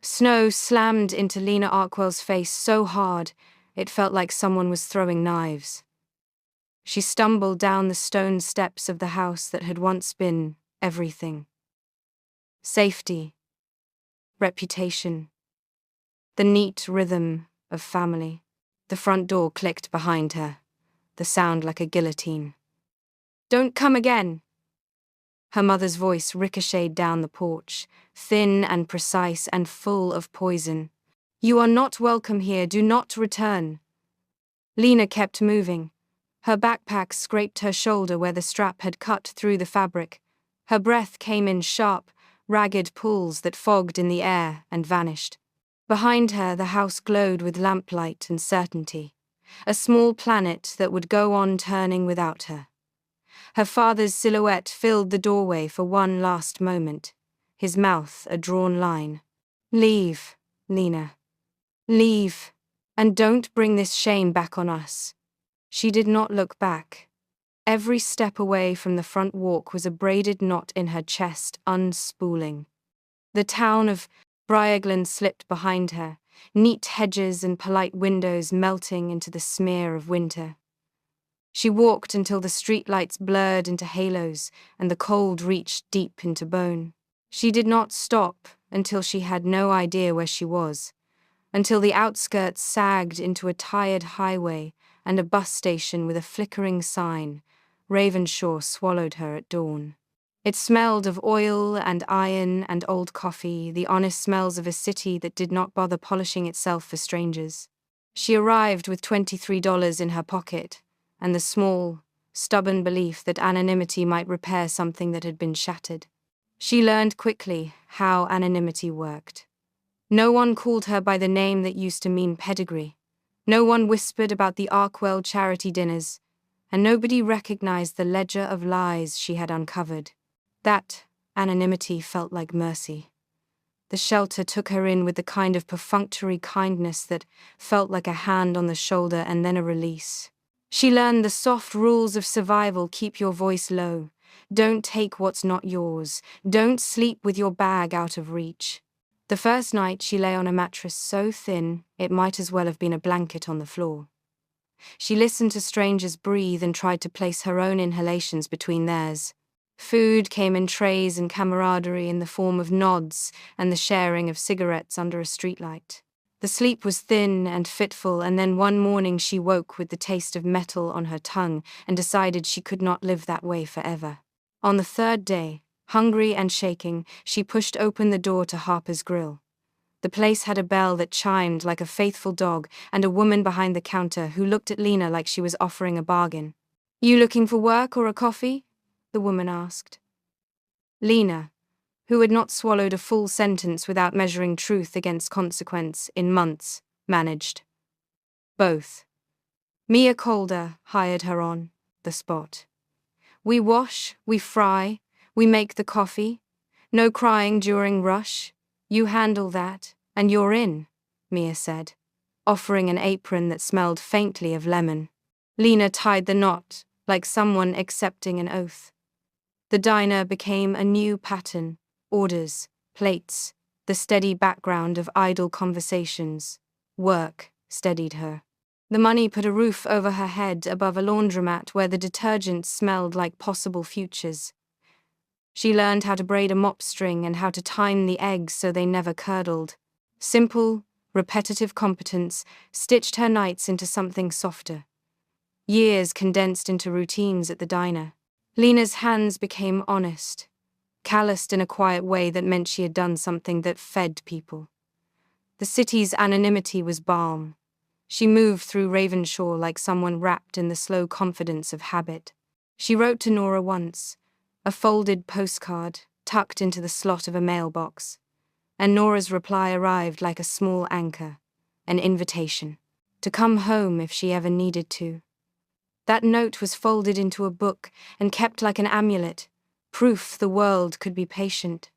Snow slammed into Lena Arkwell's face so hard, it felt like someone was throwing knives. She stumbled down the stone steps of the house that had once been everything. Safety, reputation, the neat rhythm of family. The front door clicked behind her, the sound like a guillotine. "Don't come again!" Her mother's voice ricocheted down the porch, thin and precise and full of poison. "You are not welcome here, do not return." Lena kept moving. Her backpack scraped her shoulder where the strap had cut through the fabric. Her breath came in sharp, ragged pulls that fogged in the air and vanished. Behind her, the house glowed with lamplight and certainty, a small planet that would go on turning without her. Her father's silhouette filled the doorway for one last moment, his mouth a drawn line. "Leave, Lena. Leave, and don't bring this shame back on us." She did not look back. Every step away from the front walk was a braided knot in her chest unspooling. The town of Briarglen slipped behind her, neat hedges and polite windows melting into the smear of winter. She walked until the streetlights blurred into halos and the cold reached deep into bone. She did not stop until she had no idea where she was, until the outskirts sagged into a tired highway and a bus station with a flickering sign. Ravenshaw swallowed her at dawn. It smelled of oil and iron and old coffee, the honest smells of a city that did not bother polishing itself for strangers. She arrived with $23 in her pocket, and the small, stubborn belief that anonymity might repair something that had been shattered. She learned quickly how anonymity worked. No one called her by the name that used to mean pedigree. No one whispered about the Arkwell charity dinners, and nobody recognized the ledger of lies she had uncovered. That anonymity felt like mercy. The shelter took her in with the kind of perfunctory kindness that felt like a hand on the shoulder and then a release. She learned the soft rules of survival: keep your voice low, don't take what's not yours, don't sleep with your bag out of reach. The first night she lay on a mattress so thin it might as well have been a blanket on the floor. She listened to strangers breathe and tried to place her own inhalations between theirs. Food came in trays and camaraderie in the form of nods and the sharing of cigarettes under a streetlight. The sleep was thin and fitful, and then one morning she woke with the taste of metal on her tongue and decided she could not live that way forever. On the third day, hungry and shaking, she pushed open the door to Harper's Grill. The place had a bell that chimed like a faithful dog and a woman behind the counter who looked at Lena like she was offering a bargain. "You looking for work or a coffee?" the woman asked. Lena, who had not swallowed a full sentence without measuring truth against consequence in months, managed. "Both. Mia Calder hired her on the spot. We wash, we fry, we make the coffee. No crying during rush. You handle that, and you're in," Mia said, offering an apron that smelled faintly of lemon. Lena tied the knot, like someone accepting an oath. The diner became a new pattern: orders, plates, the steady background of idle conversations. Work steadied her. The money put a roof over her head above a laundromat where the detergent smelled like possible futures. She learned how to braid a mop string and how to time the eggs so they never curdled. Simple, repetitive competence stitched her nights into something softer. Years condensed into routines at the diner. Lena's hands became honest, calloused in a quiet way that meant she had done something that fed people. The city's anonymity was balm. She moved through Ravenshaw like someone wrapped in the slow confidence of habit. She wrote to Nora once, a folded postcard tucked into the slot of a mailbox, and Nora's reply arrived like a small anchor, an invitation to come home if she ever needed to. That note was folded into a book and kept like an amulet, proof the world could be patient.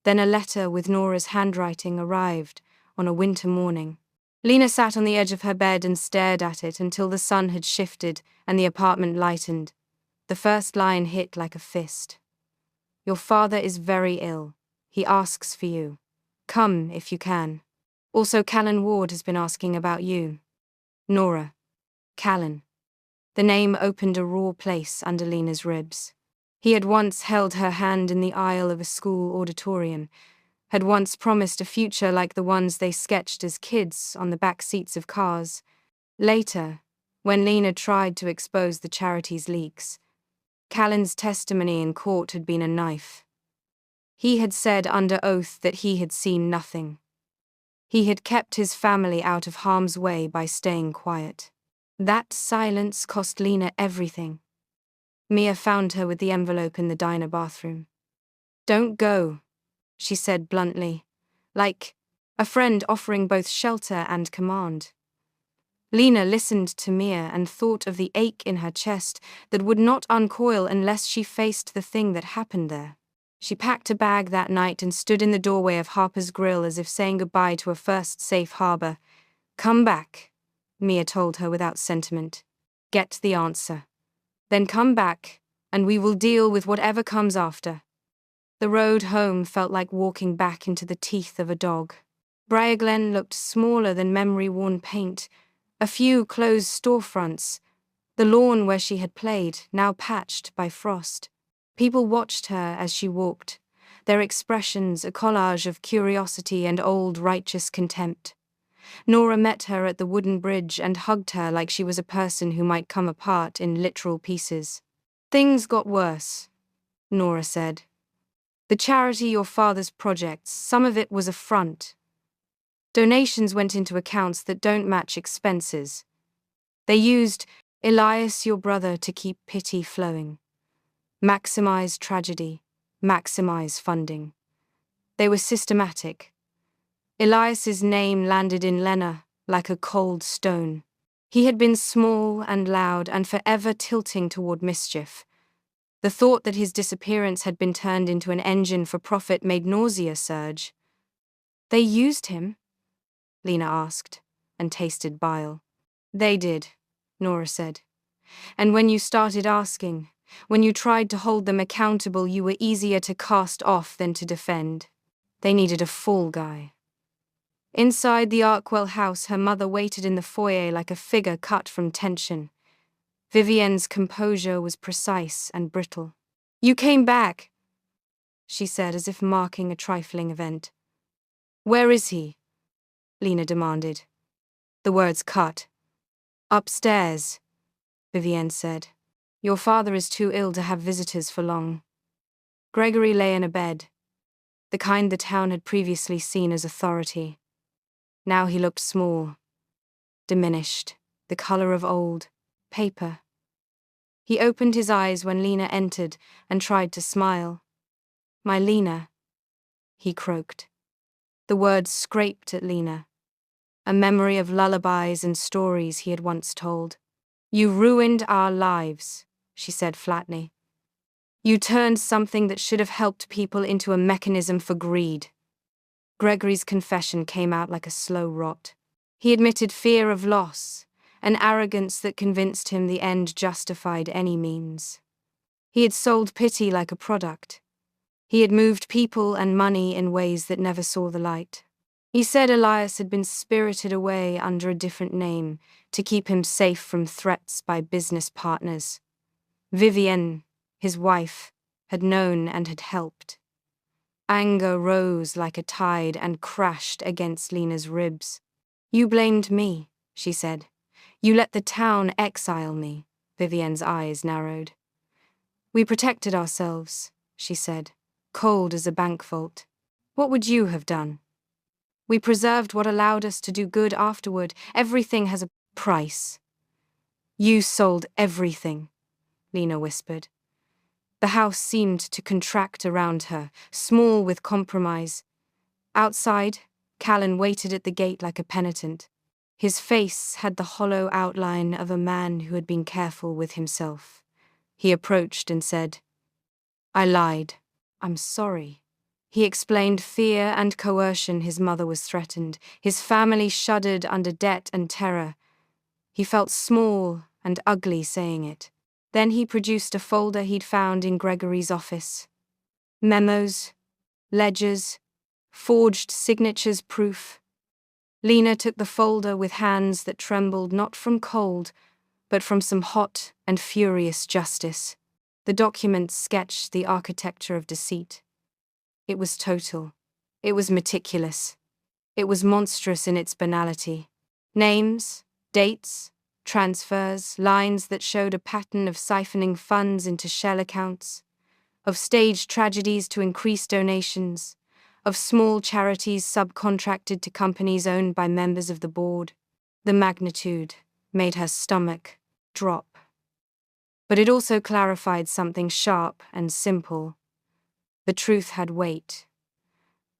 Then a letter with Nora's handwriting arrived on a winter morning. Lena sat on the edge of her bed and stared at it until the sun had shifted and the apartment lightened. The first line hit like a fist. "Your father is very ill. He asks for you. Come, if you can. Also, Callan Ward has been asking about you. Nora. Callan. The name opened a raw place under Lena's ribs. He had once held her hand in the aisle of a school auditorium, had once promised a future like the ones they sketched as kids on the back seats of cars. Later, when Lena tried to expose the charity's leaks, Callan's testimony in court had been a knife. He had said under oath that he had seen nothing. He had kept his family out of harm's way by staying quiet. That silence cost Lena everything. Mia found her with the envelope in the diner bathroom. "Don't go," she said bluntly, like a friend offering both shelter and command. Lena listened to Mia and thought of the ache in her chest that would not uncoil unless she faced the thing that happened there. She packed a bag that night and stood in the doorway of Harper's Grill as if saying goodbye to a first safe harbor. "Come back," Mia told her without sentiment. "Get the answer. Then come back, and we will deal with whatever comes after." The road home felt like walking back into the teeth of a dog. Briar Glen looked smaller than memory-worn paint. A few closed storefronts, the lawn where she had played, now patched by frost. People watched her as she walked, their expressions a collage of curiosity and old righteous contempt. Nora met her at the wooden bridge and hugged her like she was a person who might come apart in literal pieces. "Things got worse," Nora said. "The charity your father's projects, some of it was a front. Donations went into accounts that don't match expenses. They used Elias, your brother, to keep pity flowing. Maximize tragedy, maximize funding. They were systematic. Elias's name landed in Lena like a cold stone. He had been small and loud and forever tilting toward mischief. The thought that his disappearance had been turned into an engine for profit made nausea surge. "They used him?" Lena asked, and tasted bile. "They did," Nora said. "And when you started asking, when you tried to hold them accountable, you were easier to cast off than to defend. They needed a fall guy." Inside the Arkwell house, her mother waited in the foyer like a figure cut from tension. Vivienne's composure was precise and brittle. "You came back," she said, as if marking a trifling event. "Where is he?" Lena demanded. The words cut. "Upstairs," Vivienne said. "Your father is too ill to have visitors for long." Gregory lay in a bed, the kind the town had previously seen as authority. Now he looked small, diminished, the color of old paper. He opened his eyes when Lena entered and tried to smile. "My Lena," he croaked. The words scraped at Lena, a memory of lullabies and stories he had once told. "You ruined our lives," she said flatly. "You turned something that should have helped people into a mechanism for greed." Gregory's confession came out like a slow rot. He admitted fear of loss, an arrogance that convinced him the end justified any means. He had sold pity like a product. He had moved people and money in ways that never saw the light. He said Elias had been spirited away under a different name to keep him safe from threats by business partners. Vivienne, his wife, had known and had helped. Anger rose like a tide and crashed against Lena's ribs. "You blamed me," she said. "You let the town exile me." Vivienne's eyes narrowed. "We protected ourselves," she said, cold as a bank vault. "What would you have done?" "We preserved what allowed us to do good afterward. Everything has a price." "You sold everything," Lena whispered. The house seemed to contract around her, small with compromise. Outside, Callan waited at the gate like a penitent. His face had the hollow outline of a man who had been careful with himself. He approached and said, "I lied. I'm sorry." He explained fear and coercion. His mother was threatened. His family shuddered under debt and terror. He felt small and ugly saying it. Then he produced a folder he'd found in Gregory's office. Memos, ledgers, Forged signatures proof. Lena took the folder with hands that trembled not from cold, but from some hot and furious justice. The documents sketched the architecture of deceit. It was total. It was meticulous. It was monstrous in its banality. Names, dates, transfers, lines that showed a pattern of siphoning funds into shell accounts, of staged tragedies to increase donations, of small charities subcontracted to companies owned by members of the board. The magnitude made her stomach drop. But it also clarified something sharp and simple. The truth had weight.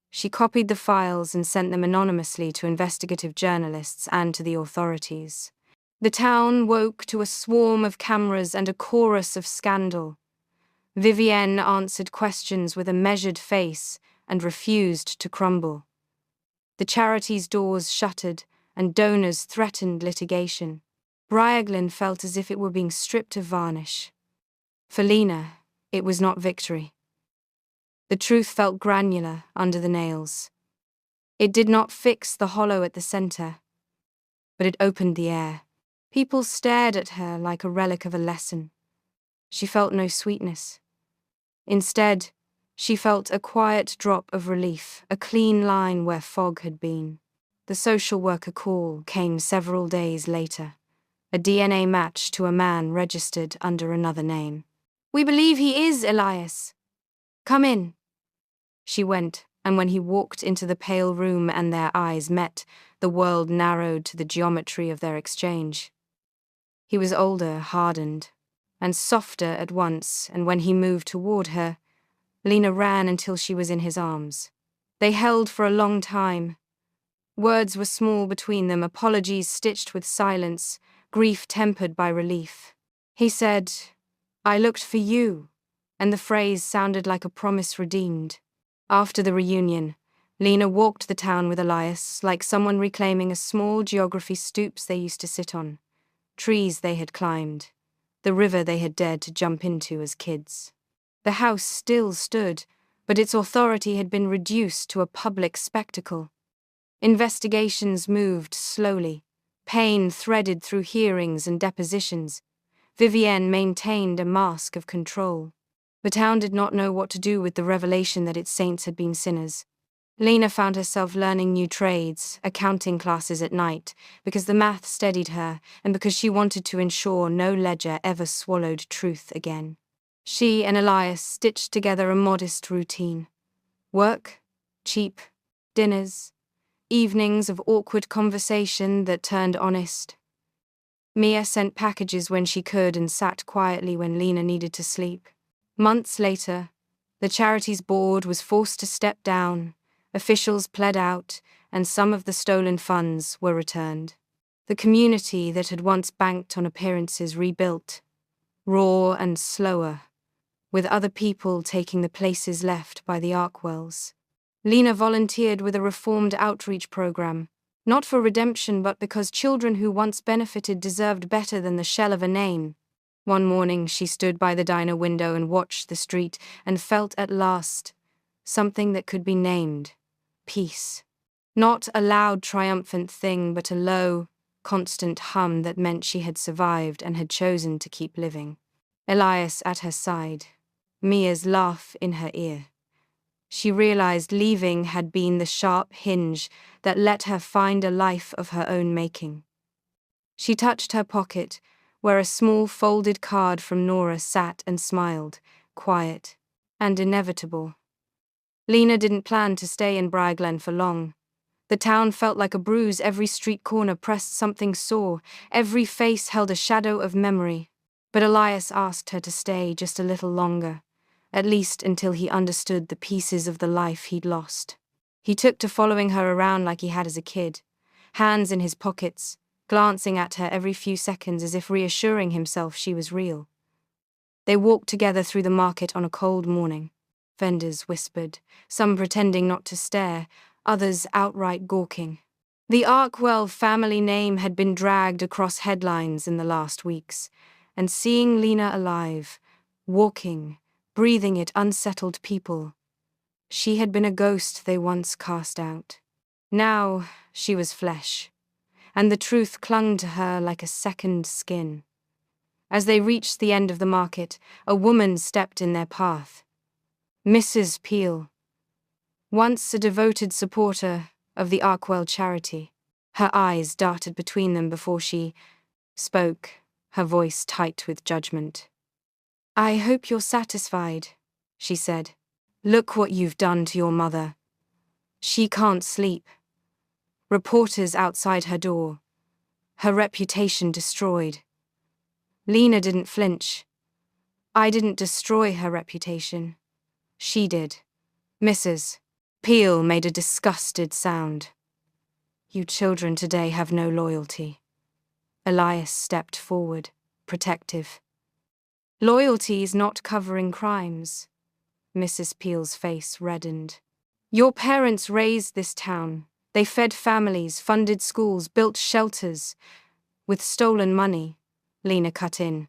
She copied the files and sent them anonymously to investigative journalists and to the authorities. The town woke to a swarm of cameras and a chorus of scandal. Vivienne answered questions with a measured face and refused to crumble. The charity's doors shuttered and donors threatened litigation. Briarglen felt as if it were being stripped of varnish. For Lena, it was not victory. The truth felt granular under the nails. It did not fix the hollow at the center, but it opened the air. People stared at her like a relic of a lesson. She felt no sweetness. Instead, she felt a quiet drop of relief, a clean line where fog had been. The social worker call came several days later, a DNA match to a man registered under another name. "We believe he is Elias. Come in." She went, and when he walked into the pale room and their eyes met, the world narrowed to the geometry of their exchange. He was older, hardened, and softer at once, and when he moved toward her, Lena ran until she was in his arms. They held for a long time. Words were small between them, apologies stitched with silence, grief tempered by relief. He said, "I looked for you," and the phrase sounded like a promise redeemed. After the reunion, Lena walked the town with Elias, like someone reclaiming a small geography stoops they used to sit on, trees they had climbed, the river they had dared to jump into as kids. The house still stood, but its authority had been reduced to a public spectacle. Investigations moved slowly. Pain threaded through hearings and depositions. Vivienne maintained a mask of control. The town did not know what to do with the revelation that its saints had been sinners. Lena found herself learning new trades, accounting classes at night, because the math steadied her and because she wanted to ensure no ledger ever swallowed truth again. She and Elias stitched together a modest routine. Work, cheap, dinners, evenings of awkward conversation that turned honest. Mia sent packages when she could and sat quietly when Lena needed to sleep. Months later, the charity's board was forced to step down, officials pled out, and some of the stolen funds were returned. The community that had once banked on appearances rebuilt, raw and slower, with other people taking the places left by the Arkwells. Lena volunteered with a reformed outreach program, not for redemption but because children who once benefited deserved better than the shell of a name. One morning she stood by the diner window and watched the street and felt at last something that could be named peace. Not a loud, triumphant thing, but a low, constant hum that meant she had survived and had chosen to keep living. Elias at her side, Mia's laugh in her ear. She realized leaving had been the sharp hinge that let her find a life of her own making. She touched her pocket, where a small folded card from Nora sat and smiled, quiet and inevitable. Lena didn't plan to stay in Briarglen for long. The town felt like a bruise, every street corner pressed something sore, every face held a shadow of memory. But Elias asked her to stay just a little longer, at least until he understood the pieces of the life he'd lost. He took to following her around like he had as a kid, hands in his pockets, glancing at her every few seconds as if reassuring himself she was real. They walked together through the market on a cold morning. Vendors whispered, some pretending not to stare, others outright gawking. The Arkwell family name had been dragged across headlines in the last weeks, and seeing Lena alive, walking, breathing it unsettled people, She had been a ghost they once cast out. Now she was flesh, and the truth clung to her like a second skin. As they reached the end of the market, a woman stepped in their path. Mrs. Peel, once a devoted supporter of the Arkwell charity. Her eyes darted between them before she spoke, her voice tight with judgment. "I hope you're satisfied," she said. "Look what you've done to your mother. She can't sleep. Reporters outside her door. Her reputation destroyed." Lena didn't flinch. "I didn't destroy her reputation. She did." Mrs. Peel made a disgusted sound. "You children today have no loyalty." Elias stepped forward, protective. "Loyalty's not covering crimes." Mrs. Peel's face reddened. "Your parents raised this town. They fed families, funded schools, built shelters. With stolen money," Lena cut in.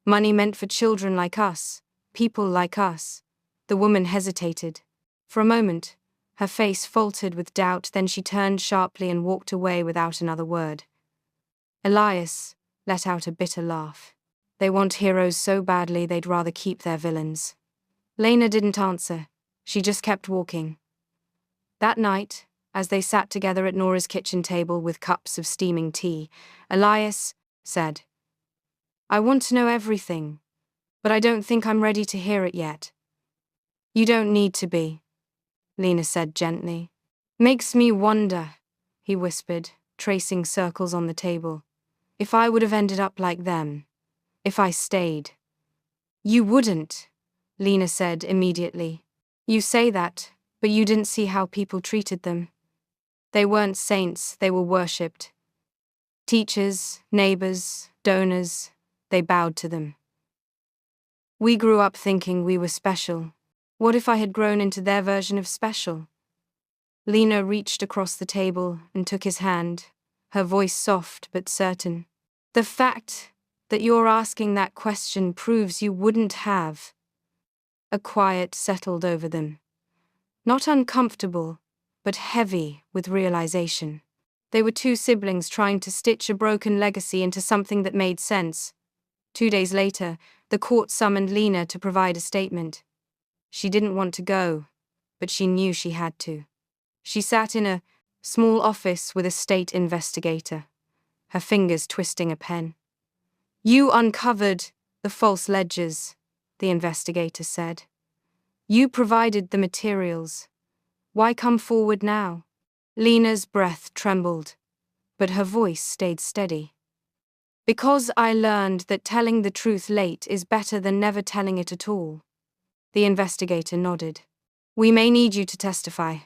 "Money meant for children like us, people like us." The woman hesitated. For a moment, her face faltered with doubt, then she turned sharply and walked away without another word. Elias let out a bitter laugh. "They want heroes so badly they'd rather keep their villains." Lena didn't answer. She just kept walking. That night, as they sat together at Nora's kitchen table with cups of steaming tea, Elias said, "I want to know everything, but I don't think I'm ready to hear it yet." "You don't need to be," Lena said gently. "Makes me wonder," he whispered, tracing circles on the table. "If I would have ended up like them. If I stayed." "You wouldn't," Lena said immediately. "You say that, but you didn't see how people treated them. They weren't saints, they were worshipped. Teachers, neighbors, donors, they bowed to them. We grew up thinking we were special. What if I had grown into their version of special?" Lena reached across the table and took his hand, her voice soft but certain. "The fact that you're asking that question proves you wouldn't have." A quiet settled over them. Not uncomfortable, but heavy with realization. They were two siblings trying to stitch a broken legacy into something that made sense. 2 days later, the court summoned Lena to provide a statement. She didn't want to go, but she knew she had to. She sat in a small office with a state investigator, her fingers twisting a pen. "You uncovered the false ledgers," the investigator said. "You provided the materials. Why come forward now?" Lena's breath trembled, but her voice stayed steady. "Because I learned that telling the truth late is better than never telling it at all." The investigator nodded. "We may need you to testify,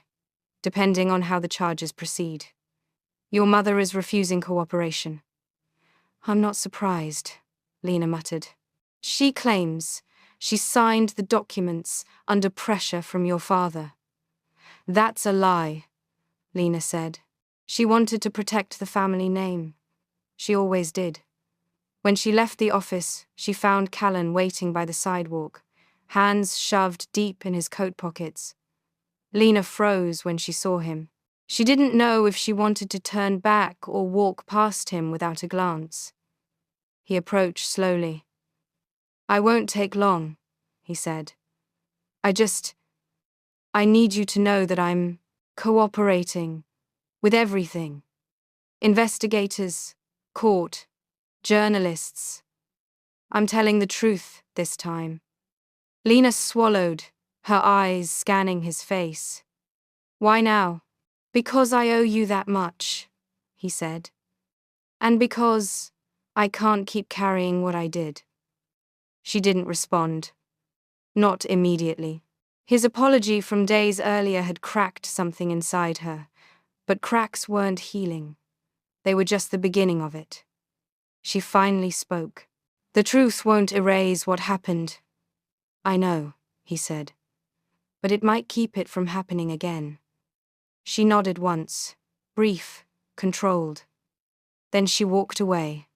depending on how the charges proceed. Your mother is refusing cooperation." "I'm not surprised," Lena muttered. "She claims she signed the documents under pressure from your father." "That's a lie," Lena said. "She wanted to protect the family name. She always did." When she left the office, she found Callan waiting by the sidewalk, hands shoved deep in his coat pockets. Lena froze when she saw him. She didn't know if she wanted to turn back or walk past him without a glance. He approached slowly. "I won't take long," he said. I need you to know that I'm cooperating with everything. Investigators, court, journalists. I'm telling the truth this time." Lena swallowed, her eyes scanning his face. "Why now?" "Because I owe you that much," he said. "And because I can't keep carrying what I did." She didn't respond. Not immediately. His apology from days earlier had cracked something inside her, but cracks weren't healing. They were just the beginning of it. She finally spoke. "The truth won't erase what happened." "I know," he said. "But it might keep it from happening again." She nodded once, brief, controlled. Then she walked away.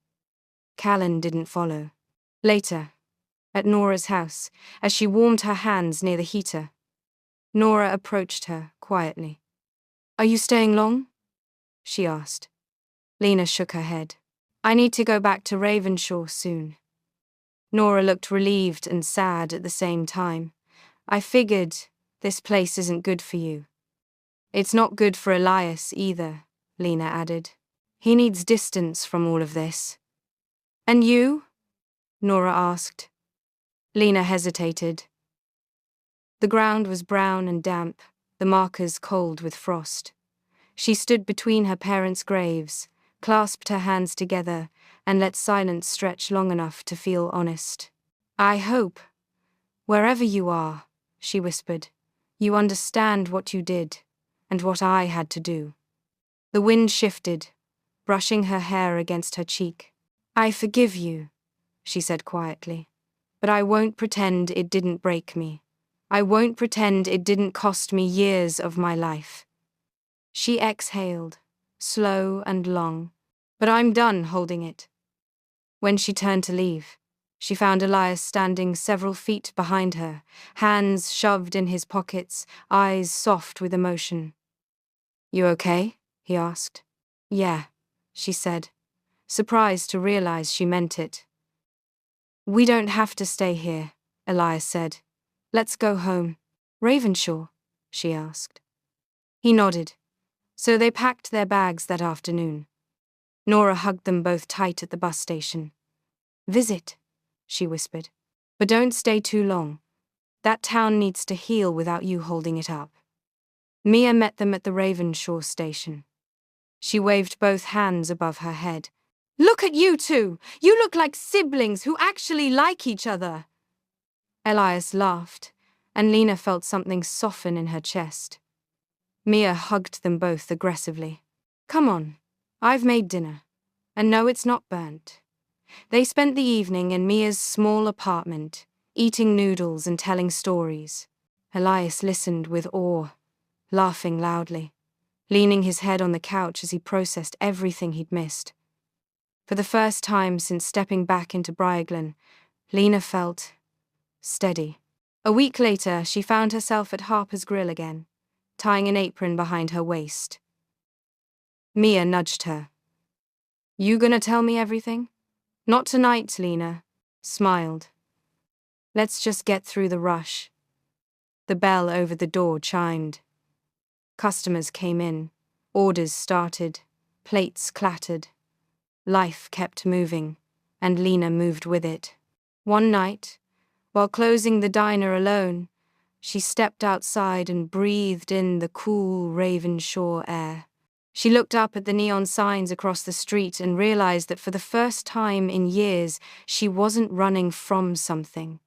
Callan didn't follow. Later, at Nora's house, as she warmed her hands near the heater, Nora approached her quietly. "Are you staying long?" she asked. Lena shook her head. "I need to go back to Ravenshaw soon." Nora looked relieved and sad at the same time. "I figured this place isn't good for you." "It's not good for Elias either," Lena added. "He needs distance from all of this." "And you?" Nora asked. Lena hesitated. The ground was brown and damp, the markers cold with frost. She stood between her parents' graves, clasped her hands together, and let silence stretch long enough to feel honest. "I hope, wherever you are," she whispered, "you understand what you did, and what I had to do." The wind shifted, brushing her hair against her cheek. "I forgive you," she said quietly, "but I won't pretend it didn't break me. I won't pretend it didn't cost me years of my life." She exhaled, slow and long. "But I'm done holding it." When she turned to leave, she found Elias standing several feet behind her, hands shoved in his pockets, eyes soft with emotion. "You okay?" he asked. "Yeah," she said, surprised to realize she meant it. "We don't have to stay here," Elias said. "Let's go home." "Ravenshaw?" she asked. He nodded. So they packed their bags that afternoon. Nora hugged them both tight at the bus station. "Visit," she whispered. "But don't stay too long. That town needs to heal without you holding it up." Mia met them at the Ravenshaw station. She waved both hands above her head. "Look at you two! You look like siblings who actually like each other." Elias laughed, and Lena felt something soften in her chest. Mia hugged them both aggressively. "Come on, I've made dinner. And no, it's not burnt." They spent the evening in Mia's small apartment, eating noodles and telling stories. Elias listened with awe, laughing loudly, leaning his head on the couch as he processed everything he'd missed. For the first time since stepping back into Briarglen, Lena felt steady. A week later, she found herself at Harper's Grill again, tying an apron behind her waist. Mia nudged her. "You gonna tell me everything?" "Not tonight," Lena smiled. "Let's just get through the rush." The bell over the door chimed. Customers came in, orders started, plates clattered. Life kept moving, and Lena moved with it. One night, while closing the diner alone, she stepped outside and breathed in the cool Ravenshaw air. She looked up at the neon signs across the street and realized that for the first time in years, she wasn't running from something.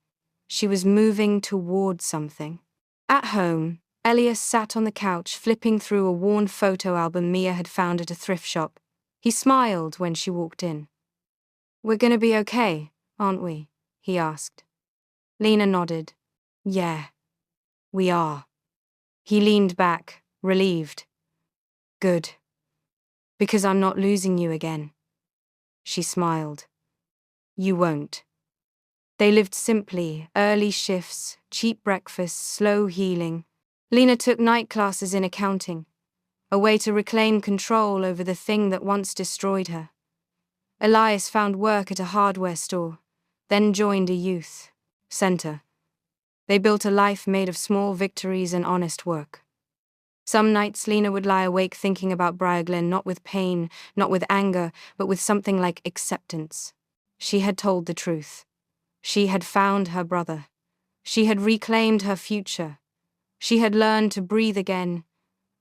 She was moving toward something. At home, Elias sat on the couch flipping through a worn photo album Mia had found at a thrift shop. He smiled when she walked in. "We're gonna be okay, aren't we?" he asked. Lena nodded. "Yeah, we are." He leaned back, relieved. "Good. Because I'm not losing you again." She smiled. "You won't." They lived simply, early shifts, cheap breakfasts, slow healing. Lena took night classes in accounting, a way to reclaim control over the thing that once destroyed her. Elias found work at a hardware store, then joined a youth center. They built a life made of small victories and honest work. Some nights Lena would lie awake thinking about Briarglen, not with pain, not with anger, but with something like acceptance. She had told the truth. She had found her brother. She had reclaimed her future. She had learned to breathe again,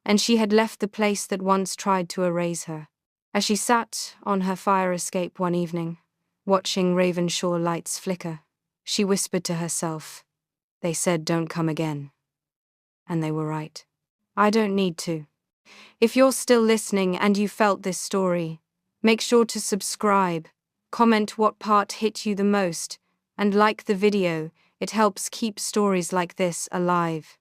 and she had left the place that once tried to erase her. As she sat on her fire escape one evening, watching Ravenshaw lights flicker, she whispered to herself, "They said don't come again." And they were right. I don't need to. If you're still listening and you felt this story, make sure to subscribe, comment what part hit you the most, and like the video. It helps keep stories like this alive.